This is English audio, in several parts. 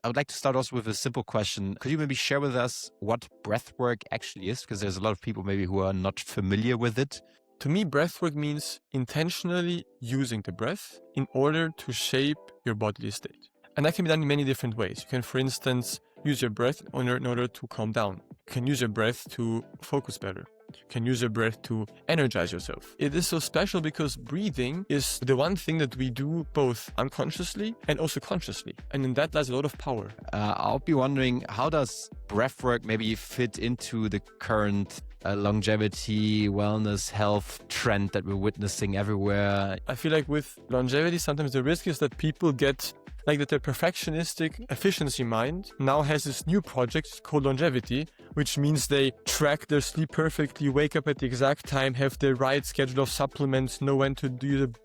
I would like to start also with a simple question. Could you maybe share with us what breathwork actually is? Because there's a lot of people maybe who are not familiar with it. To me, breathwork means intentionally using the breath in order to shape your bodily state. And that can be done in many different ways. You can, for instance, use your breath in order to calm down. You can use your breath to focus better. You can use your breath to energize yourself. It is so special because breathing is the one thing that we do both unconsciously and also consciously. And in that lies a lot of power. I'll be wondering, how does breathwork maybe fit into the current longevity, wellness, health trend that we're witnessing everywhere? I feel like with longevity, sometimes the risk is that people get like that their perfectionistic efficiency mind now has this new project called longevity, which means they track their sleep perfectly, wake up at the exact time, have the right schedule of supplements, know when to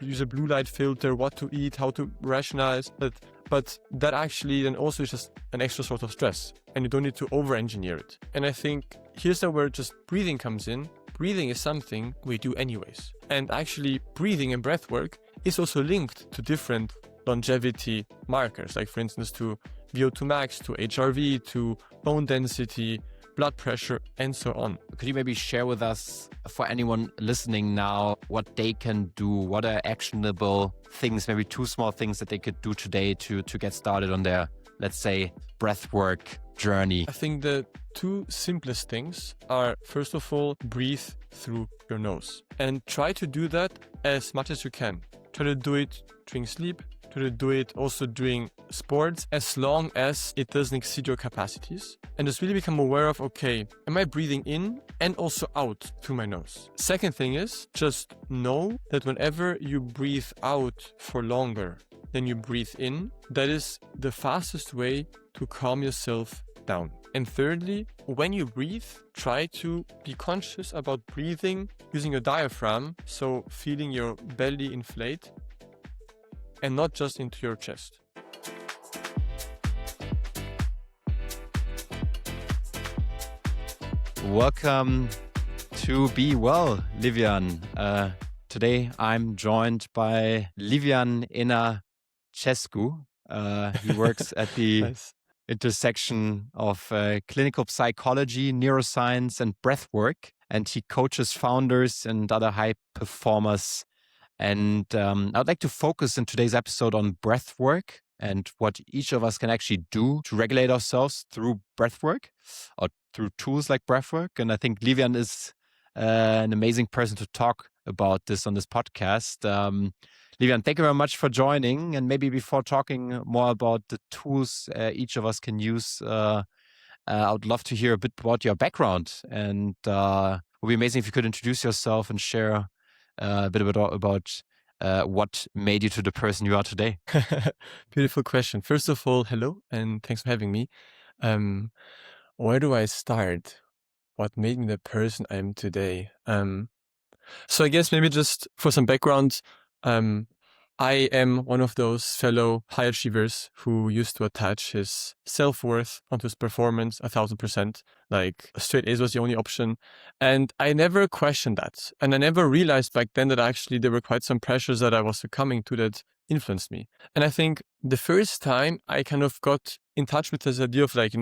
use a blue light filter, what to eat, how to rationalize it. But that actually then also is just an extra sort of stress, and you don't need to over-engineer it. And I think here's where just breathing comes in. Breathing is something we do anyways. And actually breathing and breath work is also linked to different longevity markers, like for instance to VO2 max, to HRV, to bone density, blood pressure, and so on. Could you maybe share with us, for anyone listening now, what they can do? What are actionable things, maybe 2 small things that they could do today to get started on their, let's say, breathwork journey? I think the 2 simplest things are, first of all, breathe through your nose. And try to do that as much as you can. Try to do it during sleep. Try to do it also during sports, as long as it doesn't exceed your capacities. And just really become aware of, okay, am I breathing in and also out through my nose? Second thing is, just know that whenever you breathe out for longer than you breathe in, that is the fastest way to calm yourself down. And thirdly, when you breathe, try to be conscious about breathing using your diaphragm, so feeling your belly inflate, and not just into your chest. Welcome to Be Well, Livian. Today I'm joined by Livian Enachescu. He works at the Nice. intersection of clinical psychology, neuroscience, and breathwork. And he coaches founders and other high performers. And I'd like to focus in today's episode on breathwork and what each of us can actually do to regulate ourselves through breathwork or through tools like breathwork. And I think Livian is an amazing person to talk about this on this podcast. Livian, thank you very much for joining. And maybe before talking more about the tools each of us can use, I would love to hear a bit about your background. And it would be amazing if you could introduce yourself and share a bit about what made you to the person you are today. Beautiful question. First of all, hello, and thanks for having me. Where do I start? What made me the person I am today? So I guess maybe just for some background, I am one of those fellow high achievers who used to attach his self-worth onto his performance 1,000%. Like straight A's was the only option. And I never questioned that. And I never realized back then that actually there were quite some pressures that I was succumbing to that influenced me. And I think the first time I kind of got in touch with this idea of like,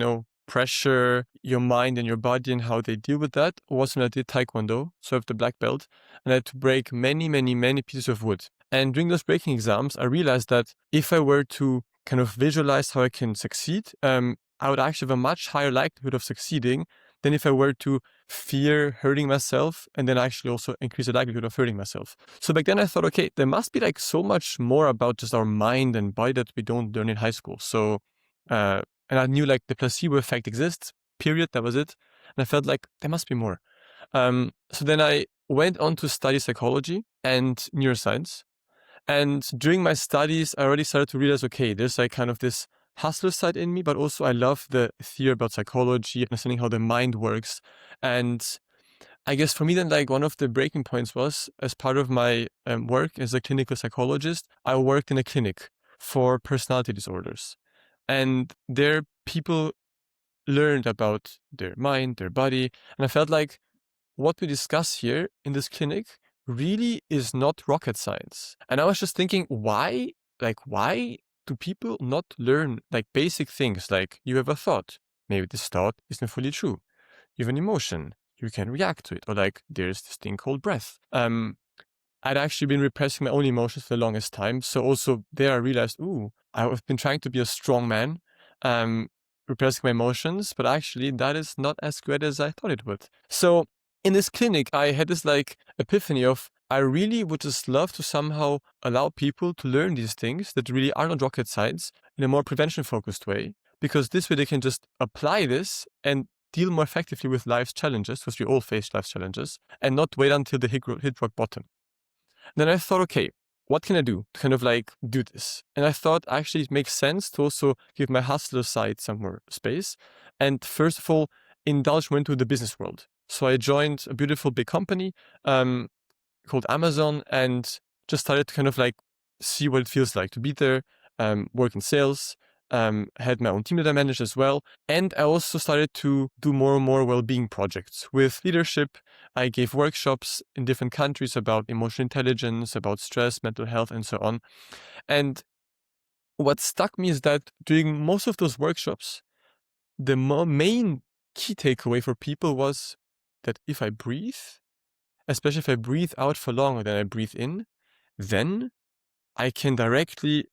pressure, your mind and your body and how they deal with that was when I did Taekwondo. So I have the black belt and I had to break many, many, many pieces of wood. And during those breaking exams, I realized that if I were to kind of visualize how I can succeed, I would actually have a much higher likelihood of succeeding than if I were to fear hurting myself and then actually also increase the likelihood of hurting myself. So back then I thought, okay, there must be like so much more about just our mind and body that we don't learn in high school. So, and I knew like the placebo effect exists, period, that was it. And I felt like there must be more. So then I went on to study psychology and neuroscience. And during my studies, I already started to realize, okay, there's like kind of this hustler side in me, but also I love the theory about psychology, understanding how the mind works. And I guess for me then, like one of the breaking points was, as part of my work as a clinical psychologist, I worked in a clinic for personality disorders. And there people learned about their mind, their body. And I felt like what we discuss here in this clinic really is not rocket science. And I was just thinking, why do people not learn like basic things like you have a thought, maybe this thought isn't fully true. You have an emotion, you can react to it, or like there's this thing called breath. I'd actually been repressing my own emotions for the longest time. So also there I realized, I've been trying to be a strong man, repressing my emotions, but actually that is not as good as I thought it would. So in this clinic, I had this like epiphany of, I really would just love to somehow allow people to learn these things that really are not rocket science in a more prevention focused way, because this way they can just apply this and deal more effectively with life's challenges, because we all face life's challenges, and not wait until they hit rock bottom. Then I thought, okay, what can I do to kind of like do this? And I thought actually it makes sense to also give my hustler side some more space. And first of all, indulge more into the business world. So I joined a beautiful big company called Amazon and just started to kind of like see what it feels like to be there, work in sales, had my own team that I managed as well. And I also started to do more and more well-being projects with leadership. I gave workshops in different countries about emotional intelligence, about stress, mental health, and so on. And what stuck me is that during most of those workshops, the main key takeaway for people was that if I breathe, especially if I breathe out for longer than I breathe in, then I can directly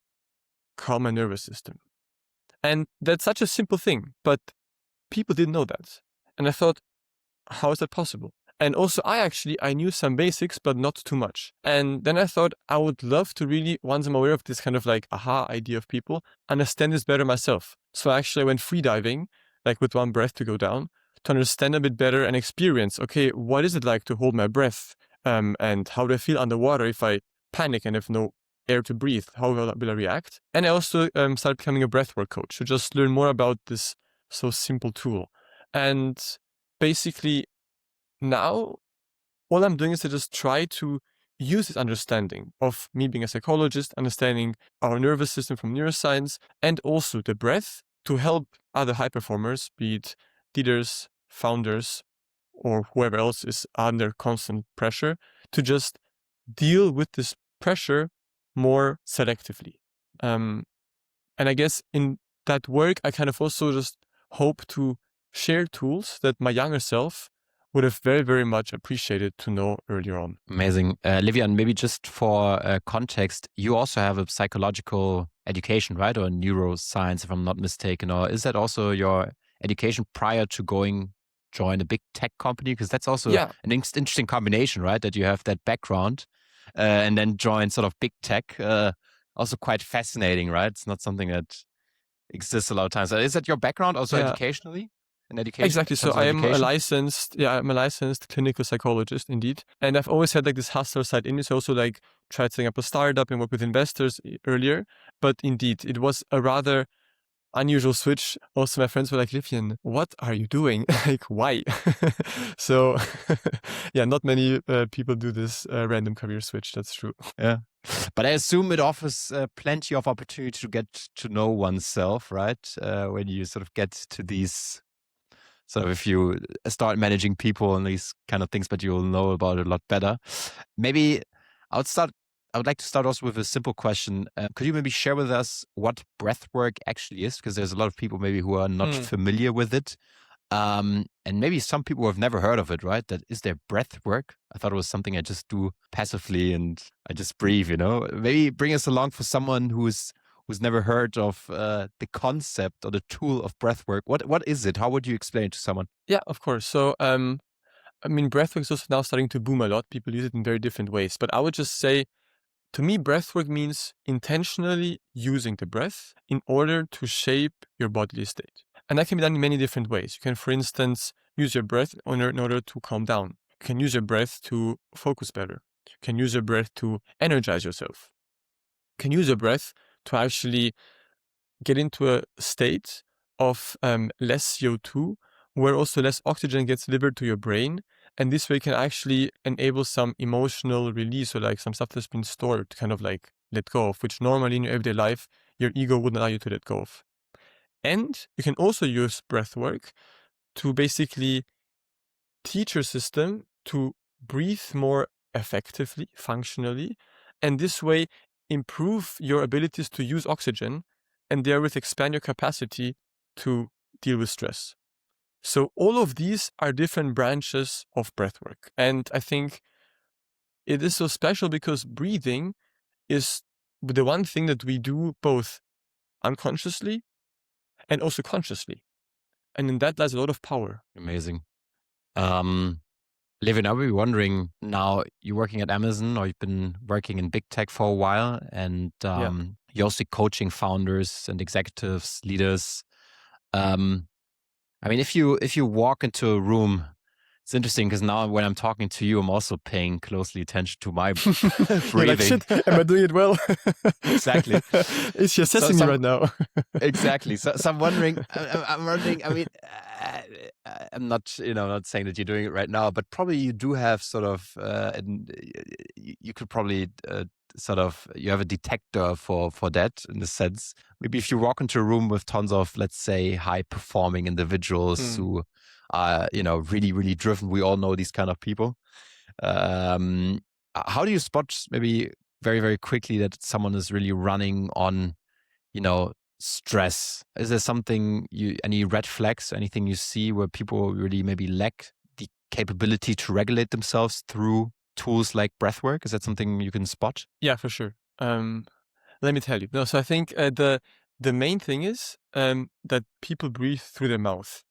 calm my nervous system. And that's such a simple thing, but people didn't know that. And I thought, how is that possible? And also I knew some basics, but not too much. And then I thought I would love to really, once I'm aware of this kind of like aha idea of people, understand this better myself. So actually I went freediving, like with one breath to go down, to understand a bit better and experience, okay, what is it like to hold my breath? And how do I feel underwater if I panic and have no air to breathe? How will I react? And I also started becoming a breathwork coach to just learn more about this so simple tool. And basically now all I'm doing is to just try to use this understanding of me being a psychologist, understanding our nervous system from neuroscience, and also the breath to help other high performers, be it leaders, founders, or whoever else is under constant pressure, to just deal with this pressure more selectively. And I guess in that work, I kind of also just hope to share tools that my younger self would have very, very much appreciated to know earlier on. Amazing. Livian, maybe just for context, you also have a psychological education, right? Or neuroscience, if I'm not mistaken. Or is that also your education prior to join a big tech company? Because that's also Yeah. an interesting combination, right? That you have that background and then join sort of big tech. Also quite fascinating, right? It's not something that exists a lot of times. Is that your background also Yeah. educationally? In education? Exactly. In So terms of I'm a education? I'm a licensed clinical psychologist indeed. And I've always had like this hustler side in me. So also like tried setting up a startup and work with investors earlier. But indeed, it was a rather unusual switch. Also, my friends were like, Livian, what are you doing? Like, why? So yeah, not many people do this random career switch. That's true. Yeah. But I assume it offers plenty of opportunity to get to know oneself, right? When you sort of get to these, sort of if you start managing people and these kind of things, but you'll know about it a lot better. Maybe I would like to start also with a simple question. Could you maybe share with us what breathwork actually is? Because there's a lot of people maybe who are not familiar with it. And maybe some people have never heard of it, right? That is there breath work? I thought it was something I just do passively and I just breathe, you know? Maybe bring us along for someone who's never heard of the concept or the tool of breath work. What is it? How would you explain it to someone? Yeah, of course. So, I mean, breathwork is also now starting to boom a lot. People use it in very different ways. But I would just say, to me, breathwork means intentionally using the breath in order to shape your bodily state. And that can be done in many different ways. You can, for instance, use your breath in order to calm down. You can use your breath to focus better. You can use your breath to energize yourself. You can use your breath to actually get into a state of less CO2, where also less oxygen gets delivered to your brain. And this way can actually enable some emotional release, or like some stuff that's been stored to kind of like let go of, which normally in your everyday life, your ego wouldn't allow you to let go of. And you can also use breath work to basically teach your system to breathe more effectively, functionally, and this way improve your abilities to use oxygen and therewith expand your capacity to deal with stress. So all of these are different branches of breathwork. And I think it is so special because breathing is the one thing that we do both unconsciously and also consciously. And in that lies a lot of power. Amazing. Livian, I would be wondering, now you're working at Amazon, or you've been working in big tech for a while, and you're also coaching founders and executives, leaders. I mean, if you walk into a room, it's interesting because now when I'm talking to you, I'm also paying closely attention to my breathing. Like, shit, am I doing it well? Exactly. Is she assessing me right now? Exactly. So I'm wondering. I'm wondering. I mean, I'm not, not saying that you're doing it right now, but probably you do have sort of, and you could probably you have a detector for that in a sense. Maybe if you walk into a room with tons of, let's say, high performing individuals who are, really, really driven. We all know these kind of people. How do you spot maybe very, very quickly that someone is really running on, stress? Is there something any red flags, anything you see where people really maybe lack the capability to regulate themselves through tools like breathwork? Is that something you can spot? Yeah, for sure. Let me tell you. No, so I think the main thing is that people breathe through their mouth.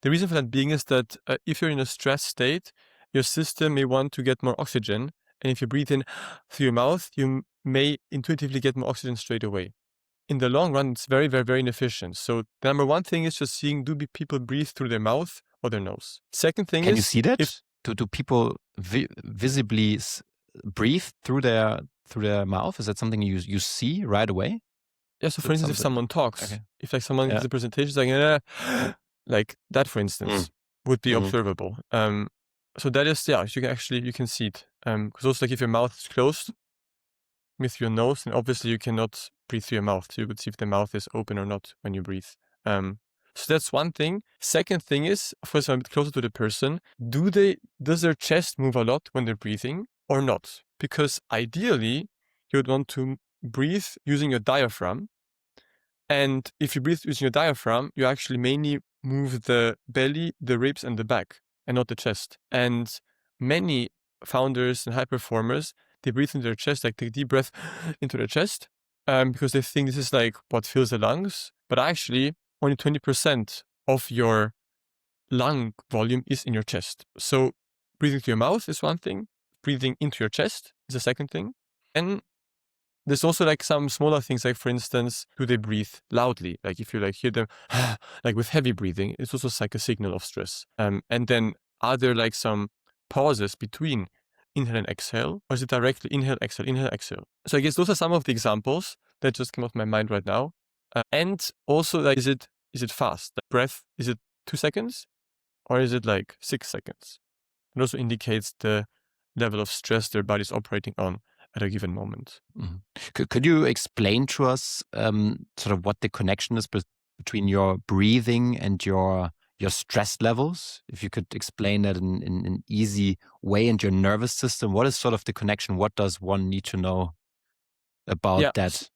The reason for that being is that if you're in a stress state, your system may want to get more oxygen. And if you breathe in through your mouth, you may intuitively get more oxygen straight away. In the long run, it's very, very, very inefficient. So the number one thing is just seeing, do people breathe through their mouth or their nose? Second thing Can you see that? Do people visibly breathe through their mouth? Is that something you see right away? Yeah, so for instance, if someone talks, if like someone gives a presentation, it's like, like that, for instance, would be observable. So that is, you can see it. Because also, like, if your mouth is closed with your nose, then obviously you cannot breathe through your mouth. So you could see if the mouth is open or not when you breathe. So that's one thing. Second thing is, of course, I'm a bit closer to the person. Does their chest move a lot when they're breathing or not? Because ideally, you would want to breathe using your diaphragm. And if you breathe using your diaphragm, you actually mainly move the belly, the ribs, and the back, and not the chest. And many founders and high performers, they breathe into their chest, like take a deep breath into their chest, because they think this is like what fills the lungs. But actually, only 20% of your lung volume is in your chest. So breathing to your mouth is one thing. Breathing into your chest is a second thing. And there's also like some smaller things, like for instance, do they breathe loudly? Like if you like hear them like with heavy breathing, it's also like a signal of stress. And then are there like some pauses between inhale and exhale, or is it directly inhale, exhale? So I guess those are some of the examples that just came off my mind right now. And also, like, is it fast? Like breath, is it 2 seconds or is it like 6 seconds? It also indicates the level of stress their body is operating on at a given moment. Mm-hmm. Could you explain to us sort of what the connection is between your breathing and your stress levels? If you could explain that in an easy way, and your nervous system, what is sort of the connection? What does one need to know about that?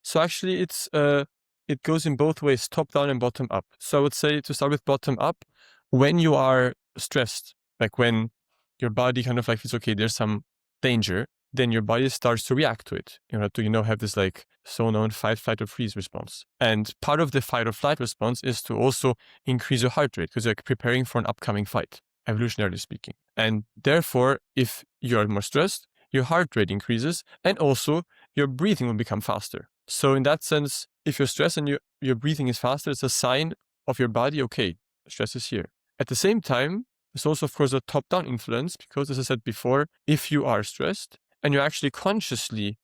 So actually it goes in both ways, top down and bottom up. So I would say, to start with bottom up, when you are stressed, like when your body kind of like feels, okay, there's some danger, then your body starts to react to it. Have this like so-known fight, flight, or freeze response. And part of the fight or flight response is to also increase your heart rate because you're preparing for an upcoming fight, evolutionarily speaking. And therefore, if you're more stressed, your heart rate increases and also your breathing will become faster. So in that sense, if you're stressed and your breathing is faster, it's a sign of your body, okay, stress is here. At the same time, there's also, of course, a top-down influence because, as I said before, if you are stressed and you actually consciously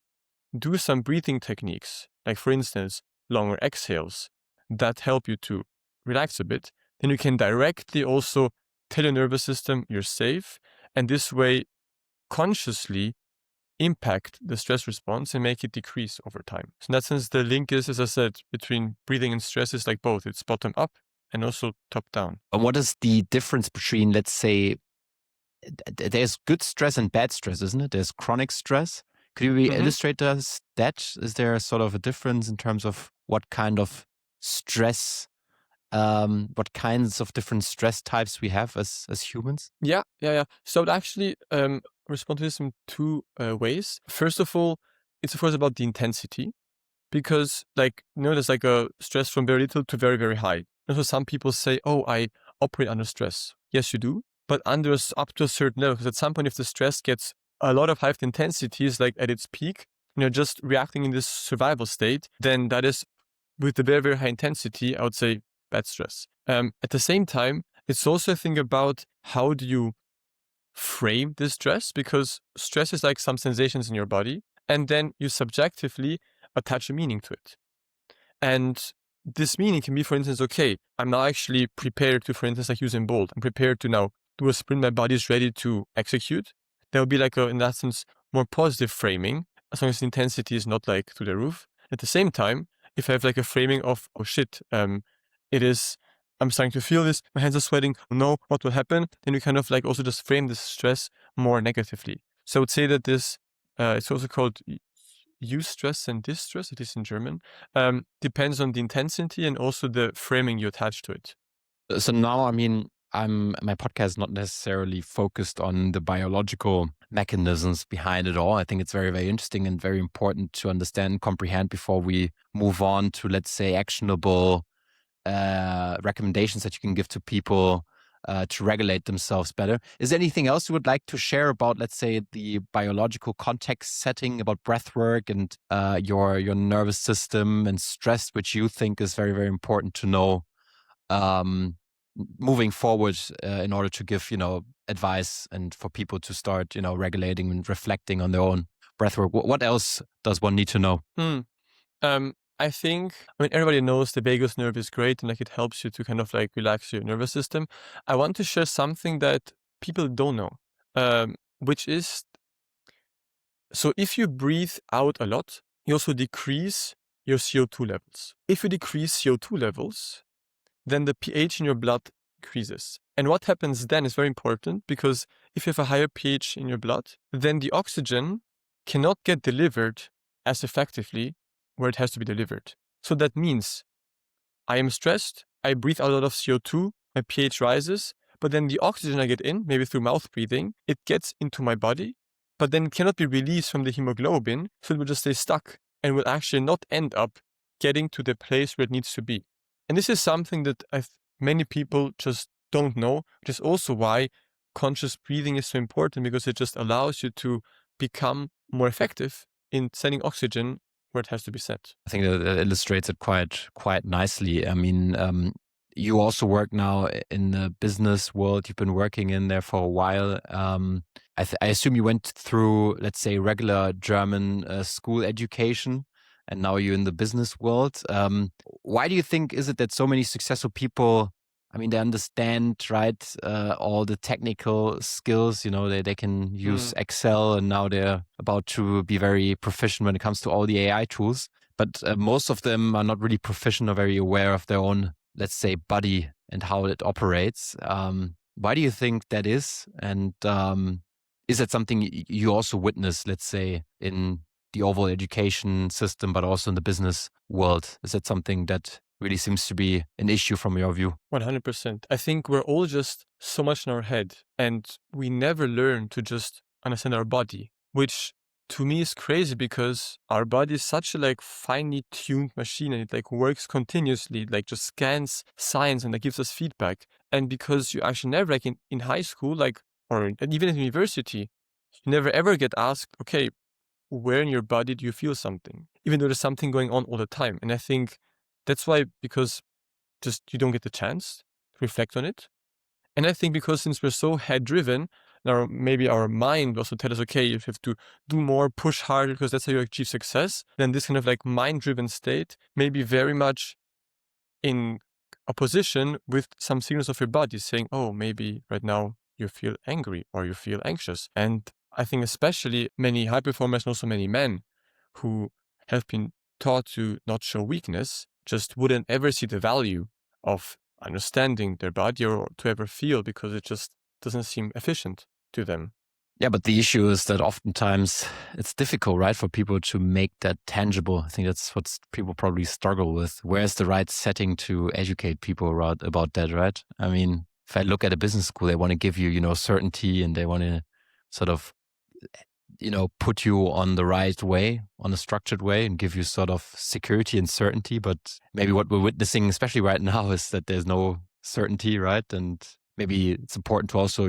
do some breathing techniques, like for instance, longer exhales that help you to relax a bit, then you can directly also tell your nervous system you're safe, and this way consciously impact the stress response and make it decrease over time. So in that sense, the link is, as I said, between breathing and stress is like both. It's bottom up and also top down. And what is the difference between, let's say, there's good stress and bad stress, isn't it? There's chronic stress. Could you Mm-hmm. illustrate us that? Is there sort of a difference in terms of what kind of stress, what kinds of different stress types we have as humans? Yeah. So I would actually respond to this in two ways. First of all, it's of course about the intensity. Because like, there's like a stress from very little to very, very high. And so some people say, oh, I operate under stress. Yes, you do. But up to a certain level, because at some point, if the stress gets a lot of high intensity, is like at its peak, just reacting in this survival state, then that is with the very, very high intensity, I would say bad stress. At the same time, it's also a thing about how do you frame this stress, because stress is like some sensations in your body, and then you subjectively attach a meaning to it. And this meaning can be, for instance, okay, I'm now actually prepared to, for instance, like Usain Bolt, I'm prepared to now do a sprint, my body is ready to execute. There will be like in that sense, more positive framing, as long as the intensity is not like through the roof. At the same time, if I have like a framing of, oh shit, it is, I'm starting to feel this, my hands are sweating, oh no, what will happen? Then we kind of like also just frame this stress more negatively. So I would say that this, it's also called eustress and distress, it is in German, depends on the intensity and also the framing you attach to it. So now, I mean, my podcast is not necessarily focused on the biological mechanisms behind it all. I think it's very, very interesting and very important to understand, comprehend before we move on to, let's say, actionable recommendations that you can give to people to regulate themselves better. Is there anything else you would like to share about, let's say, the biological context setting, about breath work and your nervous system and stress, which you think is very, very important to know moving forward in order to give, advice and for people to start, regulating and reflecting on their own breathwork? What else does one need to know? I think, everybody knows the vagus nerve is great and like it helps you to kind of like relax your nervous system. I want to share something that people don't know, which is, so if you breathe out a lot, you also decrease your CO2 levels. If you decrease CO2 levels, then the pH in your blood increases. And what happens then is very important, because if you have a higher pH in your blood, then the oxygen cannot get delivered as effectively where it has to be delivered. So that means I am stressed, I breathe out a lot of CO2, my pH rises, but then the oxygen I get in, maybe through mouth breathing, it gets into my body, but then it cannot be released from the hemoglobin, so it will just stay stuck and will actually not end up getting to the place where it needs to be. And this is something that many people just don't know, which is also why conscious breathing is so important, because it just allows you to become more effective in sending oxygen where it has to be sent. I think that illustrates it quite nicely. I mean, you also work now in the business world. You've been working in there for a while. I assume you went through, let's say, regular German school education, and now you're in the business world. Why do you think is it that so many successful people, I mean, they understand, right, all the technical skills, they can use Excel, and now they're about to be very proficient when it comes to all the AI tools. But most of them are not really proficient or very aware of their own, let's say, body and how it operates. Why do you think that is? And is that something you also witness, let's say, in the overall education system, but also in the business world? Is that something that really seems to be an issue from your view? 100%. I think we're all just so much in our head, and we never learn to just understand our body, which to me is crazy, because our body is such a like finely tuned machine, and it like works continuously, like just scans signs and like gives us feedback. And because you actually never, like in high school, like, or even in university, you never ever get asked, okay, where in your body do you feel something? Even though there's something going on all the time. And I think that's why, because just you don't get the chance to reflect on it. And I think because since we're so head driven, now maybe our mind also tell us, okay, you have to do more, push harder, because that's how you achieve success. Then this kind of like mind driven state may be very much in opposition with some signals of your body saying, oh, maybe right now you feel angry or you feel anxious. And I think especially many high performers and also many men who have been taught to not show weakness just wouldn't ever see the value of understanding their body or to ever feel, because it just doesn't seem efficient to them. Yeah, but the issue is that oftentimes it's difficult, right, for people to make that tangible. I think that's what people probably struggle with. Where's the right setting to educate people about that, right? I mean, if I look at a business school, they want to give you, certainty, and they want to sort of, put you on the right way, on a structured way, and give you sort of security and certainty. But maybe what we're witnessing, especially right now, is that there's no certainty, right? And maybe it's important to also, or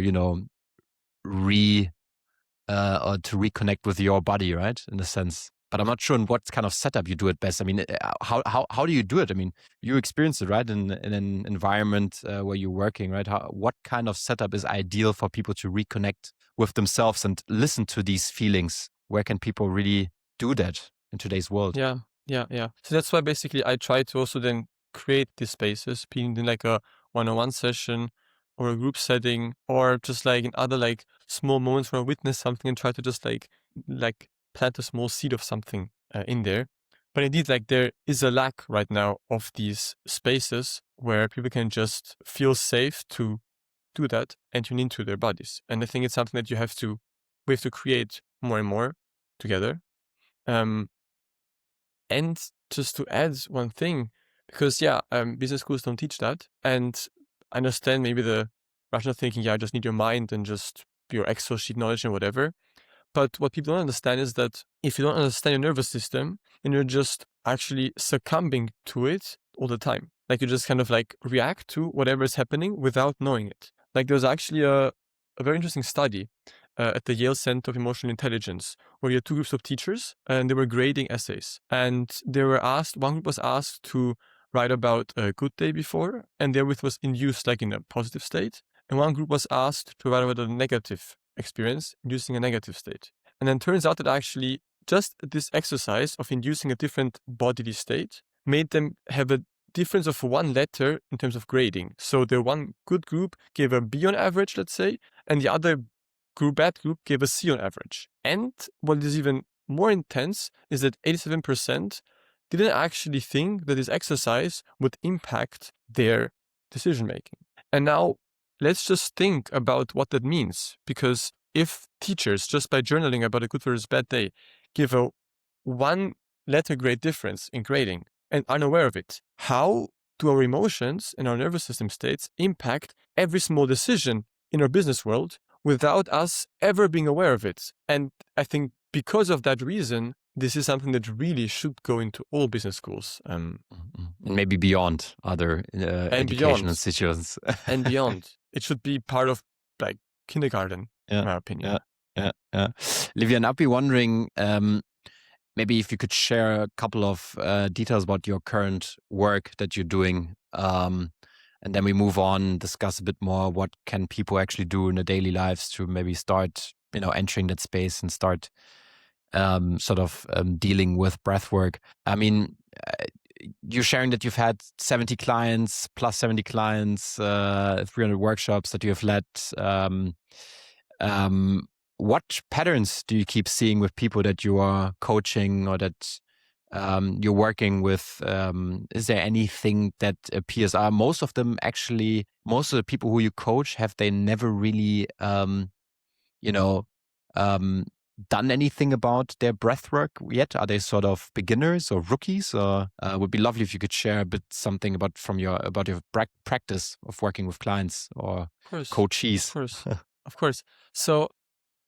to reconnect with your body, right? In a sense. But I'm not sure in what kind of setup you do it best. I mean, how do you do it? I mean, you experience it, right? In an environment where you're working, right? What kind of setup is ideal for people to reconnect with themselves and listen to these feelings? Where can people really do that in today's world? Yeah. So that's why basically I try to also then create these spaces, being in like a one-on-one session or a group setting, or just like in other like small moments where I witness something and try to just like plant a small seed of something in there. But indeed, like there is a lack right now of these spaces where people can just feel safe to do that and tune into their bodies. And I think it's something that we have to create more and more together. Um, and just to add one thing, because business schools don't teach that, and I understand maybe the rational thinking, I just need your mind and just your Excel sheet knowledge and whatever. But what people don't understand is that if you don't understand your nervous system, then you're just actually succumbing to it all the time. Like you just kind of like react to whatever is happening without knowing it. Like there's actually a very interesting study at the Yale Center of Emotional Intelligence, where you had two groups of teachers and they were grading essays. And they were asked, one group was asked to write about a good day before, and therewith was induced like in a positive state. And one group was asked to write about a negative experience, inducing a negative state. And then turns out that actually just this exercise of inducing a different bodily state made them have a difference of one letter in terms of grading. So the one good group gave a B on average, let's say, and the other bad group gave a C on average. And what is even more intense is that 87% didn't actually think that this exercise would impact their decision making. And now let's just think about what that means, because if teachers, just by journaling about a good versus bad day, give a one letter grade difference in grading and unaware of it, how do our emotions and our nervous system states impact every small decision in our business world without us ever being aware of it? And I think because of that reason, this is something that really should go into all business schools. And maybe beyond other education institutions. And beyond. It should be part of like kindergarten, in my opinion. Yeah. Livian, I'd be wondering, maybe if you could share a couple of details about your current work that you're doing. And then we move on, discuss a bit more what can people actually do in their daily lives to maybe start, entering that space and start dealing with breathwork. I mean, you're sharing that you've had 70 clients, plus 70 clients, 300 workshops that you have led. What patterns do you keep seeing with people that you are coaching or that you're working with? Is there anything that appears? Are most of the people who you coach, have they never really, done anything about their breathwork yet? Are they sort of beginners or rookies? Or would be lovely if you could share a bit something about your practice of working with clients or coachees. Of course. So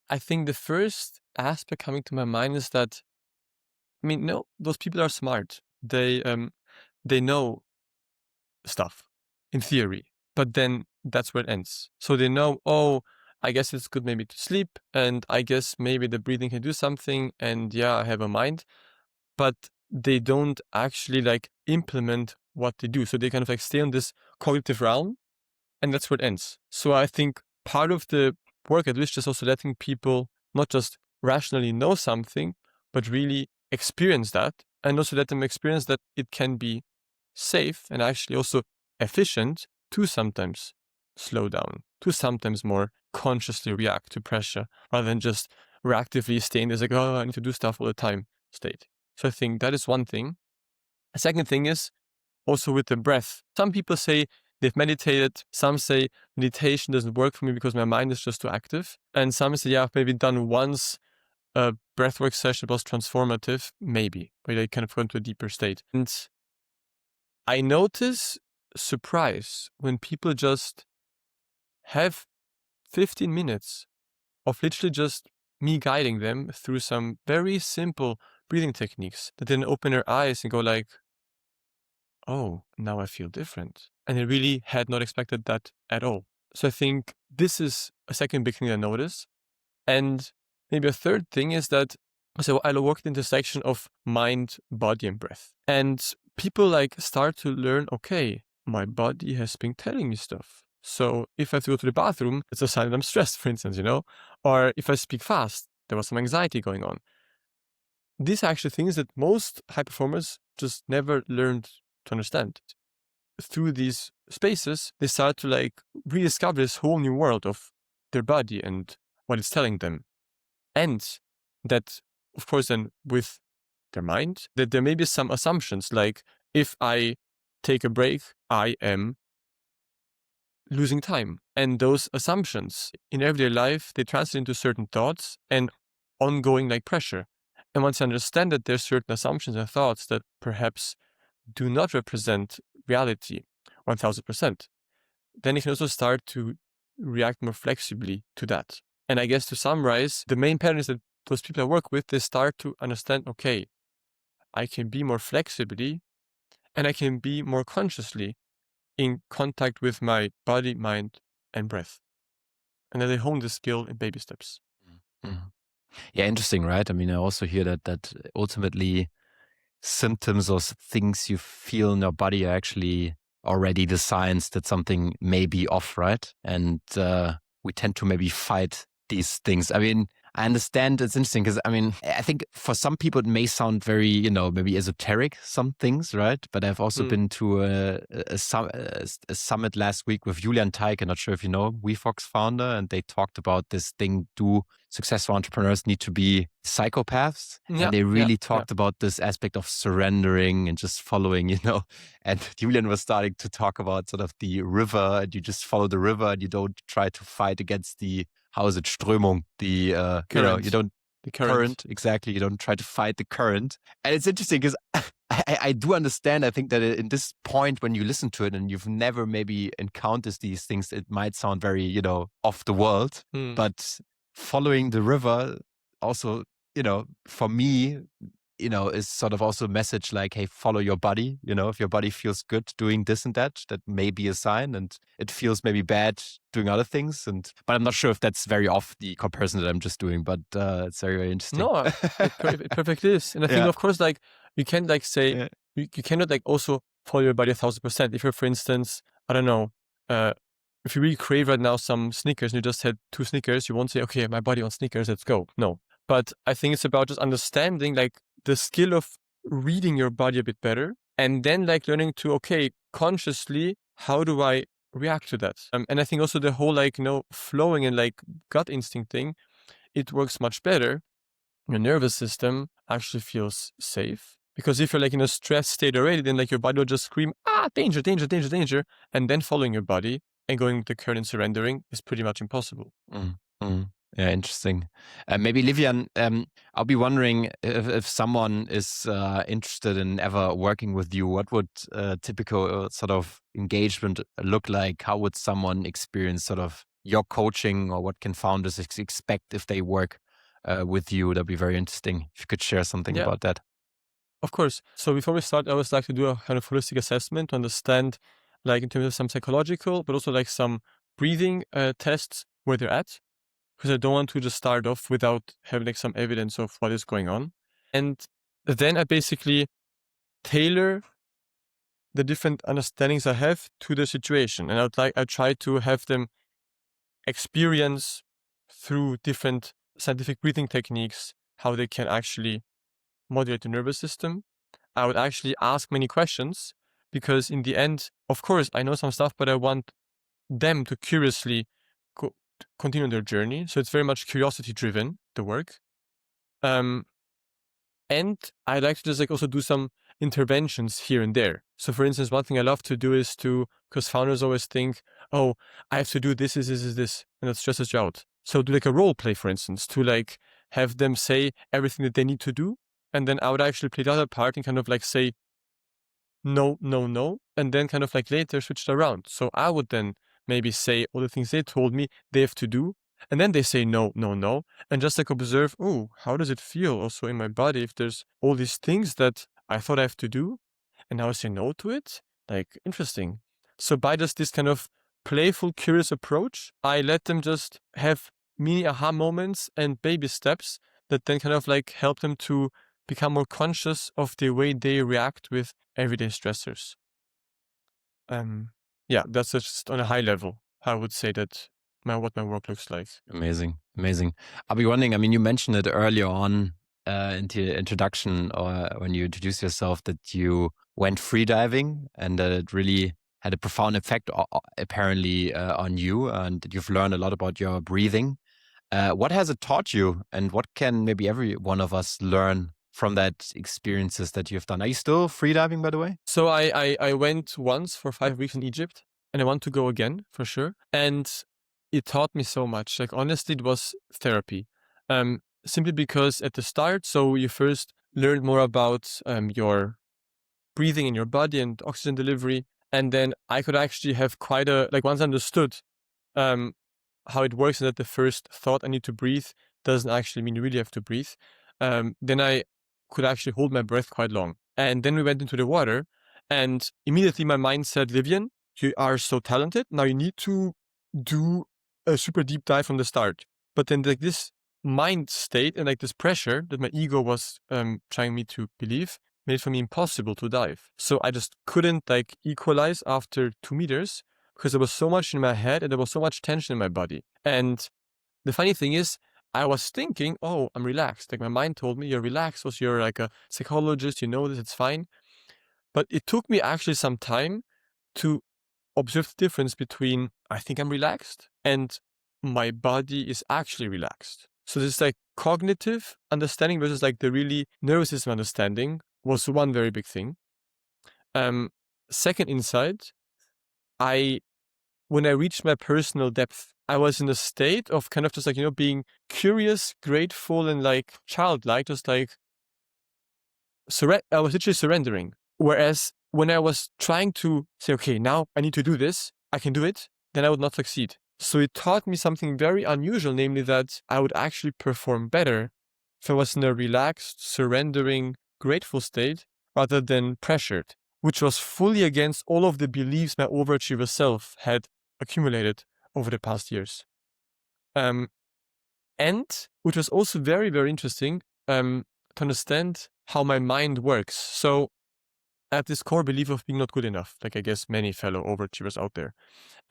I think the first aspect coming to my mind is that, those people are smart. They know stuff in theory, but then that's where it ends. So they know, I guess it's good maybe to sleep, and I guess maybe the breathing can do something, and I have a mind, but they don't actually like implement what they do. So they kind of like stay on this cognitive realm, and that's where it ends. So I think part of the work at least just also letting people not just rationally know something, but really experience that, and also let them experience that it can be safe and actually also efficient to sometimes slow down, to sometimes more consciously react to pressure rather than just reactively staying there like, I need to do stuff all the time state. So I think that is one thing. A second thing is also with the breath. Some people say they've meditated. Some say meditation doesn't work for me because my mind is just too active. And some say, yeah, I've maybe done once a breathwork session was transformative, maybe, where they kind of go into a deeper state. And I notice surprise when people just have 15 minutes of literally just me guiding them through some very simple breathing techniques that then open their eyes and go like, oh, now I feel different. And I really had not expected that at all. So I think this is a second big thing I notice. And maybe a third thing is that, so I work at the intersection of mind, body, and breath. And people like start to learn, okay, my body has been telling me stuff. So if I have to go to the bathroom, it's a sign that I'm stressed, for instance, or if I speak fast, there was some anxiety going on. These are actually things that most high performers just never learned to understand. Through these spaces, they start to like rediscover this whole new world of their body and what it's telling them. And that, of course, then with their mind, that there may be some assumptions, like if I take a break, I am losing time. And those assumptions in everyday life, they translate into certain thoughts and ongoing like pressure. And once you understand that there's certain assumptions and thoughts that perhaps do not represent reality 1000%, then you can also start to react more flexibly to that. And I guess to summarize, the main pattern is that those people I work with, they start to understand, okay, I can be more flexibly and I can be more consciously in contact with my body, mind, and breath. And then they hone the skill in baby steps. Mhm. Yeah, interesting, right? I mean, I also hear that ultimately symptoms or things you feel in your body are actually already the signs that something may be off, right? And we tend to maybe fight these things. I mean, I understand it's interesting because I mean, I think for some people it may sound very, maybe esoteric, some things, right? But I've also been to a summit last week with Julian Teich. I'm not sure if you know, WeFox founder, and they talked about this thing, do successful entrepreneurs need to be psychopaths? Yeah, And they really talked about this aspect of surrendering and just following, and Julian was starting to talk about sort of the river, and you just follow the river and you don't try to fight against the, how is it, Strömung, the, you don't, the current, exactly. You don't try to fight the current. And it's interesting because I do understand. I think that in this point, when you listen to it and you've never maybe encountered these things, it might sound very, off the world. But following the river also, for me, is sort of also a message like, hey, follow your body. If your body feels good doing this and that may be a sign, and it feels maybe bad doing other things. But I'm not sure if that's very off the comparison that I'm just doing, but it's very, very interesting. No, it perfectly is. And I think, of course, like you can't like say, you cannot like also follow your body 1000%. If you're, for instance, I don't know, if you really crave right now some Snickers and you just had 2 Snickers, you won't say, okay, my body wants Snickers, let's go. No. But I think it's about just understanding like the skill of reading your body a bit better, and then like learning to, okay, consciously, how do I react to that? And I think also the whole like, flowing and like gut instinct thing, it works much better. Your nervous system actually feels safe. Because if you're like in a stress state already, then like your body will just scream, danger, danger, danger, danger. And then following your body and going with the current and surrendering is pretty much impossible. Yeah, interesting. Maybe Livian, I'll be wondering if someone is interested in ever working with you, what would typical sort of engagement look like? How would someone experience sort of your coaching, or what can founders expect if they work with you? That'd be very interesting if you could share something about that. Of course. So before we start, I always like to do a kind of holistic assessment to understand, like in terms of some psychological, but also like some breathing tests where they're at. Because I don't want to just start off without having like some evidence of what is going on. And then I basically tailor the different understandings I have to the situation. And I try to have them experience through different scientific breathing techniques how they can actually modulate the nervous system. I would actually ask many questions because in the end, of course, I know some stuff, but I want them to curiously continue their journey. So it's very much curiosity driven, the work. And I like to just like also do some interventions here and there. So for instance, one thing I love to do is because founders always think, oh, I have to do this, and that stresses you out. So do like a role play, for instance, to like have them say everything that they need to do. And then I would actually play the other part and kind of like say, no, no, no. And then kind of like later switch it around. So I would then maybe say all the things they told me they have to do. And then they say no, no, no. And just like observe, oh, how does it feel also in my body if there's all these things that I thought I have to do and now I say no to it? Like, interesting. So by just this kind of playful, curious approach, I let them just have mini aha moments and baby steps that then kind of like help them to become more conscious of the way they react with everyday stressors. Yeah, that's just on a high level. I would say that what my work looks like. Amazing, amazing. I'll be wondering, I mean, you mentioned it earlier on into your introduction or when you introduced yourself that you went freediving and that it really had a profound effect apparently on you and that you've learned a lot about your breathing. What has it taught you and what can maybe every one of us learn from that experiences that you've done? Are you still freediving, by the way? So I went once for 5 weeks in Egypt and I want to go again for sure. And it taught me so much. Like honestly, it was therapy. Simply because at the start, so you first learned more about your breathing in your body and oxygen delivery. And then I could actually have quite once I understood how it works and that the first thought I need to breathe doesn't actually mean you really have to breathe. Then I could actually hold my breath quite long. And then we went into the water and immediately my mind said, Livian, you are so talented. Now you need to do a super deep dive from the start. But then like this mind state and like this pressure that my ego was trying me to believe made it for me impossible to dive. So I just couldn't like equalize after 2 meters because there was so much in my head and there was so much tension in my body. And the funny thing is, I was thinking, oh, I'm relaxed. Like my mind told me, you're relaxed because you're like a psychologist, you know this, it's fine. But it took me actually some time to observe the difference between I think I'm relaxed and my body is actually relaxed. So this like cognitive understanding versus like the really nervous system understanding was one very big thing. Second insight, when I reached my personal depth, I was in a state of kind of just like, being curious, grateful, and like childlike, just like I was literally surrendering. Whereas when I was trying to say, okay, now I need to do this, I can do it, then I would not succeed. So it taught me something very unusual, namely that I would actually perform better if I was in a relaxed, surrendering, grateful state rather than pressured, which was fully against all of the beliefs my overachiever self had accumulated over the past years. And which was also very, very interesting to understand how my mind works. So I have this core belief of being not good enough, like I guess many fellow overachievers out there.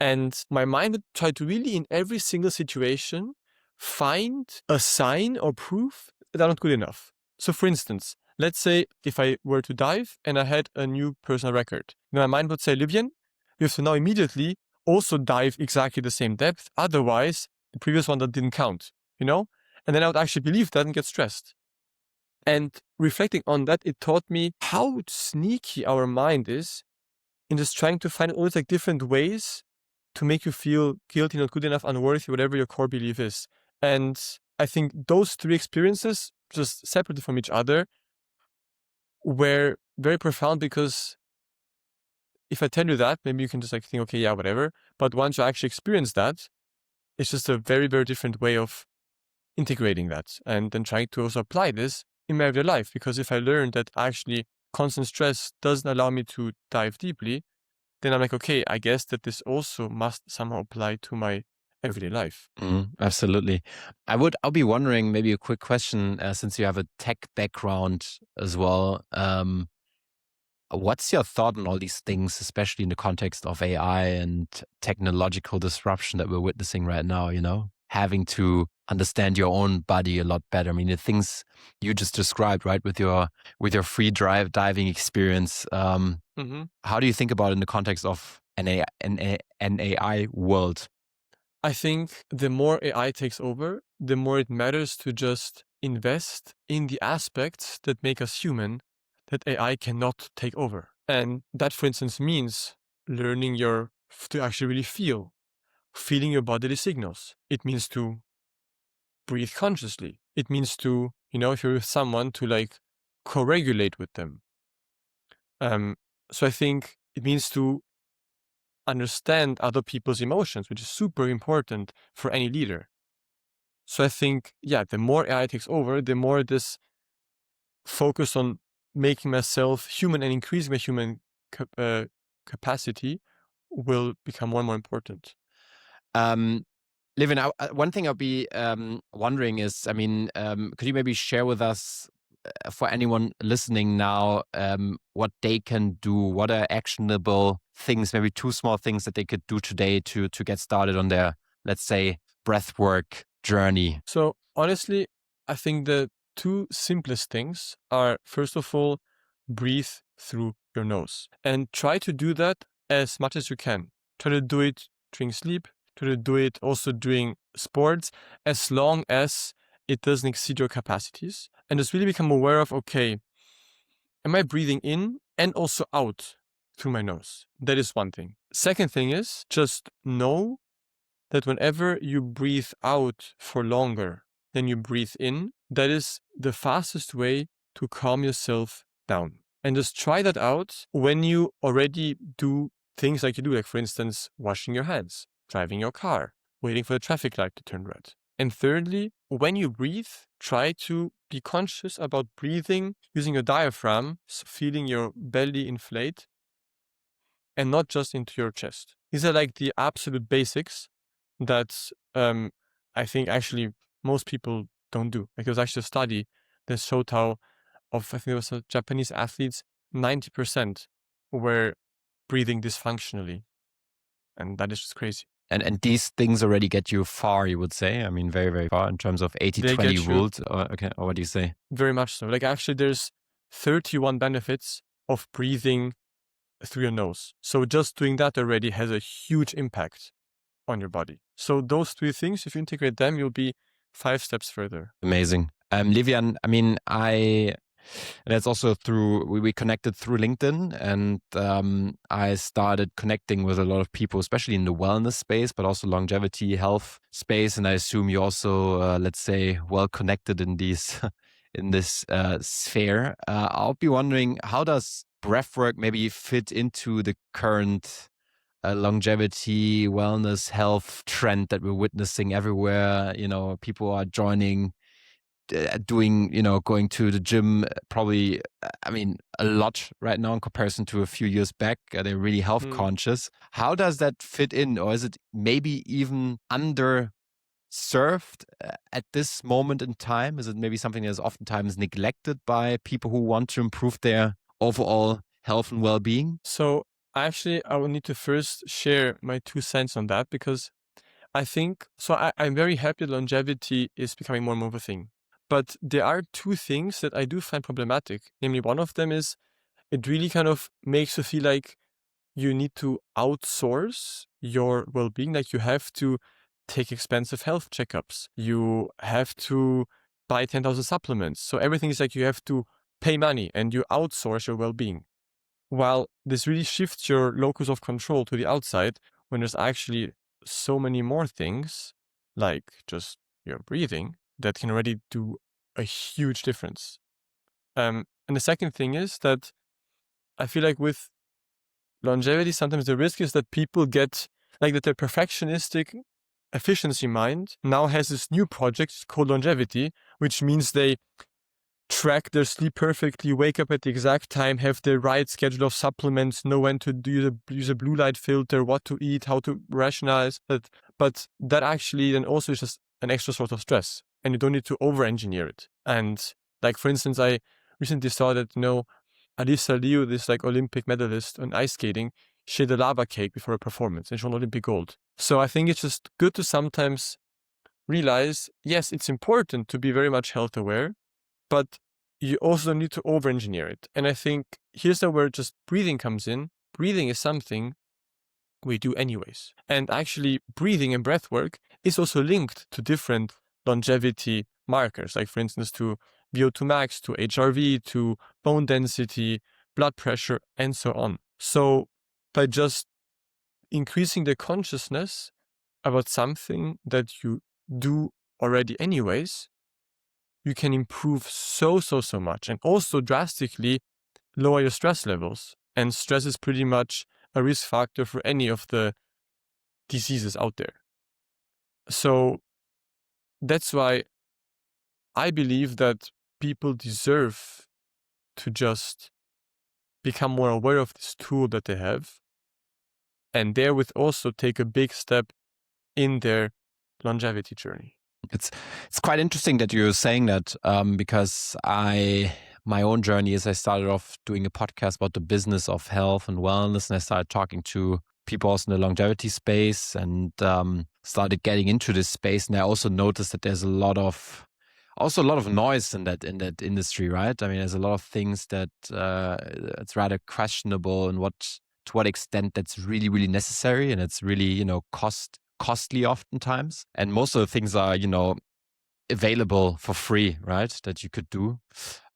And my mind would try to really, in every single situation, find a sign or proof that I'm not good enough. So for instance, let's say if I were to dive and I had a new personal record, then my mind would say, Livian, you have to now immediately also dive exactly the same depth. Otherwise, the previous one that didn't count, And then I would actually believe that and get stressed. And reflecting on that, it taught me how sneaky our mind is in just trying to find all these like different ways to make you feel guilty, not good enough, unworthy, whatever your core belief is. And I think those 3 experiences, just separated from each other, were very profound because if I tell you that, maybe you can just like think, okay, yeah, whatever. But once you actually experience that, it's just a very, very different way of integrating that and then trying to also apply this in my everyday life. Because if I learn that actually constant stress doesn't allow me to dive deeply, then I'm like, okay, I guess that this also must somehow apply to my everyday life. Absolutely. I'll be wondering maybe a quick question, since you have a tech background as well. What's your thought on all these things, especially in the context of AI and technological disruption that we're witnessing right now, having to understand your own body a lot better. I mean, the things you just described, right, with your free diving experience. How do you think about it in the context of an AI world? I think the more AI takes over, the more it matters to just invest in the aspects that make us human that AI cannot take over. And that, for instance, means learning to actually really feeling your bodily signals. It means to breathe consciously. It means to, if you're with someone, to like co-regulate with them. So I think it means to understand other people's emotions, which is super important for any leader. So I think, the more AI takes over, the more this focus on making myself human and increasing my human capacity will become more and more important. Livian, one thing I'll be wondering is, could you maybe share with us, for anyone listening now, what they can do? What are actionable things, maybe 2 small things that they could do today to get started on their, let's say, breathwork journey? So honestly, I think the 2 simplest things are, first of all, breathe through your nose. And try to do that as much as you can. Try to do it during sleep. Try to do it also during sports, as long as it doesn't exceed your capacities. And just really become aware of, okay, am I breathing in and also out through my nose? That is one thing. Second thing is just know that whenever you breathe out for longer than you breathe in, that is the fastest way to calm yourself down. And just try that out when you already do things like you do, like for instance, washing your hands, driving your car, waiting for the traffic light to turn red. And thirdly, when you breathe, try to be conscious about breathing using your diaphragm, so feeling your belly inflate, and not just into your chest. These are like the absolute basics that I think actually most people don't do. Like there was actually a study that showed how I think it was Japanese athletes, 90% were breathing dysfunctionally. And that is just crazy. And these things already get you far, you would say? I mean, very, very far in terms of 80-20 rules. Or what do you say? Very much so. Like actually there's 31 benefits of breathing through your nose. So just doing that already has a huge impact on your body. So those 3 things, if you integrate them, you'll be 5 steps further. Amazing. Livian, that's also through, we connected through LinkedIn, and I started connecting with a lot of people, especially in the wellness space, but also longevity, health space. And I assume you're also, let's say, well connected in these, in this sphere. I'll be wondering, how does breathwork maybe fit into the current longevity, wellness, health trend that we're witnessing everywhere? People are joining, doing, going to the gym, probably, a lot right now in comparison to a few years back. They're really health conscious. How does that fit in? Or is it maybe even underserved at this moment in time? Is it maybe something that is oftentimes neglected by people who want to improve their overall health and well-being? So actually, I will need to first share my 2 cents on that, because I think, I'm very happy longevity is becoming more and more of a thing. But there are 2 things that I do find problematic. Namely, one of them is it really kind of makes you feel like you need to outsource your well-being. Like you have to take expensive health checkups. You have to buy 10,000 supplements. So everything is like you have to pay money and you outsource your well-being. While this really shifts your locus of control to the outside, when there's actually so many more things, like just your breathing, that can already do a huge difference. And the second thing is that I feel like with longevity, sometimes the risk is that people get, like that their perfectionistic efficiency mind now has this new project called longevity, which means they track their sleep perfectly, wake up at the exact time, have the right schedule of supplements, know when to use a blue light filter, what to eat, how to rationalize it. But that actually then also is just an extra source of stress, and you don't need to over-engineer it. And like, for instance, I recently saw that, Alisa Liu, this like Olympic medalist on ice skating, she had a lava cake before a performance and she won Olympic gold. So I think it's just good to sometimes realize, yes, it's important to be very much health aware, but you also need to over-engineer it. And I think here's where just breathing comes in. Breathing is something we do anyways. And actually, breathing and breath work is also linked to different longevity markers, like for instance, to VO2 max to HRV to bone density, blood pressure, and so on. So by just increasing the consciousness about something that you do already anyways, you can improve so much, and also drastically lower your stress levels. And stress is pretty much a risk factor for any of the diseases out there. So that's why I believe that people deserve to just become more aware of this tool that they have, and therewith also take a big step in their longevity journey. It's quite interesting that you're saying that, because my own journey is I started off doing a podcast about the business of health and wellness, and I started talking to people also in the longevity space, and started getting into this space. And I also noticed that there's a lot of noise in that industry, right? I mean, there's a lot of things that it's rather questionable, and to what extent that's really, really necessary, and it's really, costly oftentimes. And most of the things are, available for free, right? That you could do.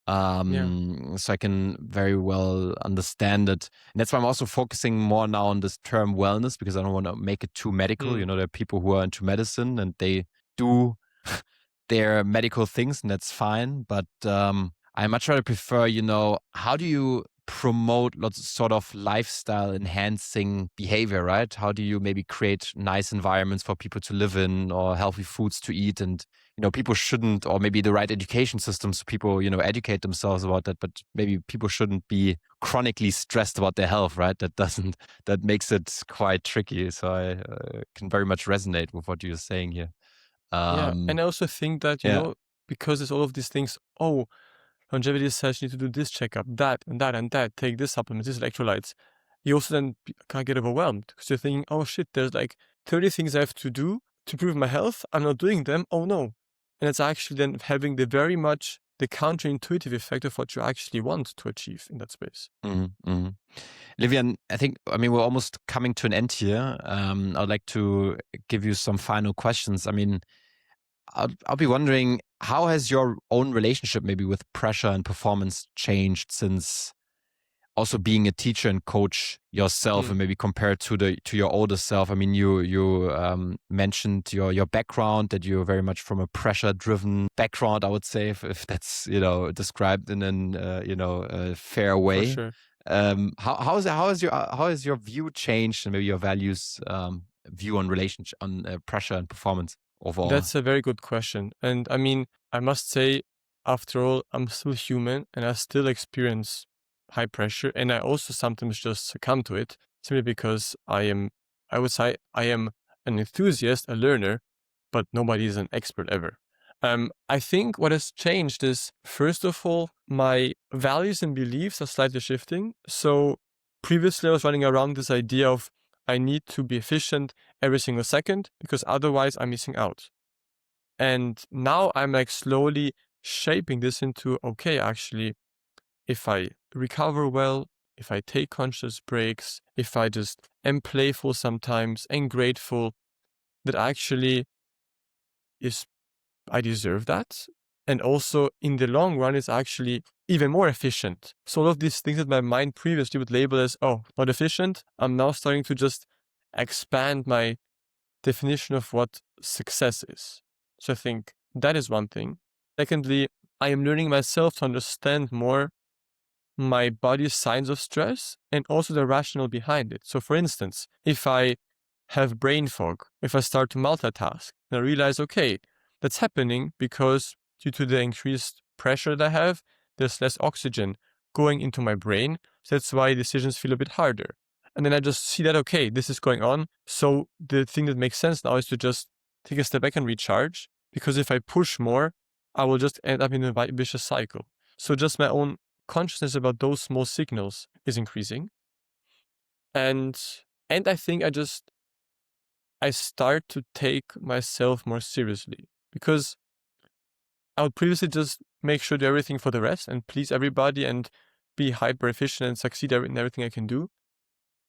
So I can very well understand it. And that's why I'm also focusing more now on this term wellness, because I don't want to make it too medical. There are people who are into medicine and they do their medical things, and that's fine. But I much rather prefer, how do you promote lots of sort of lifestyle enhancing behavior, right? How do you maybe create nice environments for people to live in, or healthy foods to eat? And people shouldn't, or maybe the right education systems so people educate themselves about that, but maybe people shouldn't be chronically stressed about their health, right? That makes it quite tricky. So I can very much resonate with what you're saying here. And I also think that, because there's all of these things, longevity says you need to do this checkup, that and that and that, take this supplement, this electrolytes. You also then can't get overwhelmed, because you're thinking, oh shit, there's like 30 things I have to do to improve my health. I'm not doing them. Oh no. And it's actually then having the counterintuitive effect of what you actually want to achieve in that space. Mm-hmm. Livian, we're almost coming to an end here. I'd like to give you some final questions. I'll be wondering, how has your own relationship maybe with pressure and performance changed since also being a teacher and coach yourself, and maybe compared to your older self? You mentioned your background, that you're very much from a pressure-driven background, I would say, if that's described in a fair way. For sure. How has your view changed, and maybe your values view on relationship, on pressure and performance overall? That's a very good question. And I must say, after all, I'm still human and I still experience high pressure. And I also sometimes just succumb to it, simply because I would say I am an enthusiast, a learner, but nobody is an expert ever. I think what has changed is, first of all, my values and beliefs are slightly shifting. So previously I was running around this idea of I need to be efficient every single second, because otherwise I'm missing out. And now I'm like slowly shaping this into, okay, actually, if I recover well, if I take conscious breaks, if I just am playful sometimes and grateful, that actually I deserve that. And also in the long run, it's actually even more efficient. So all of these things that my mind previously would label as, not efficient, I'm now starting to just expand my definition of what success is. So I think that is one thing. Secondly, I am learning myself to understand more my body's signs of stress and also the rationale behind it. So for instance, if I have brain fog, if I start to multitask, and I realize, okay, that's happening because due to the increased pressure that I have, there's less oxygen going into my brain. So that's why decisions feel a bit harder. And then I just see that, okay, this is going on. So the thing that makes sense now is to just take a step back and recharge, because if I push more, I will just end up in a vicious cycle. So just my own consciousness about those small signals is increasing. And I think I start to take myself more seriously, because I would previously just make sure to do everything for the rest and please everybody and be hyper efficient and succeed in everything I can do.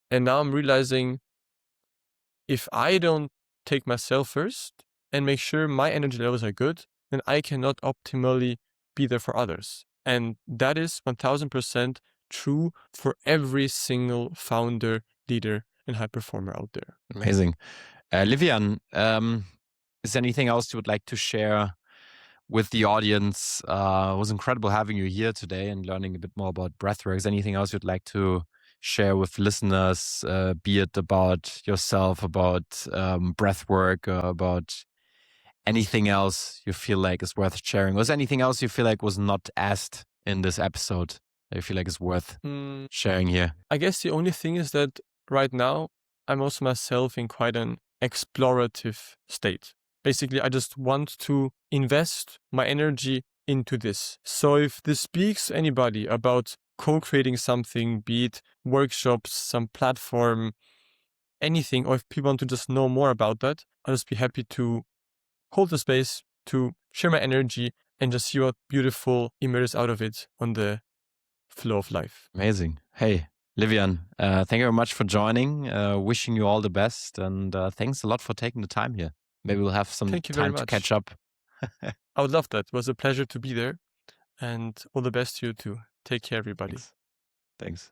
And now I'm realizing, if I don't take myself first and make sure my energy levels are good, then I cannot optimally be there for others. And that is 1000% true for every single founder, leader, and high performer out there. Amazing. Livian, is there anything else you would like to share with the audience? It was incredible having you here today and learning a bit more about breathwork. Is there anything else you'd like to share with listeners, be it about yourself, about breathwork, about anything else you feel like is worth sharing? Was anything else you feel like was not asked in this episode that you feel like is worth sharing here? I guess the only thing is that right now, I'm also myself in quite an explorative state. Basically, I just want to invest my energy into this. So if this speaks to anybody about co-creating something, be it workshops, some platform, anything, or if people want to just know more about that, I'll just be happy to hold the space, to share my energy, and just see what beautiful emerges out of it on the flow of life. Amazing. Hey, Livian, thank you very much for joining. Wishing you all the best, and thanks a lot for taking the time here. Maybe we'll have some time to catch up. I would love that. It was a pleasure to be there, and all the best to you too. Take care, everybody. Thanks.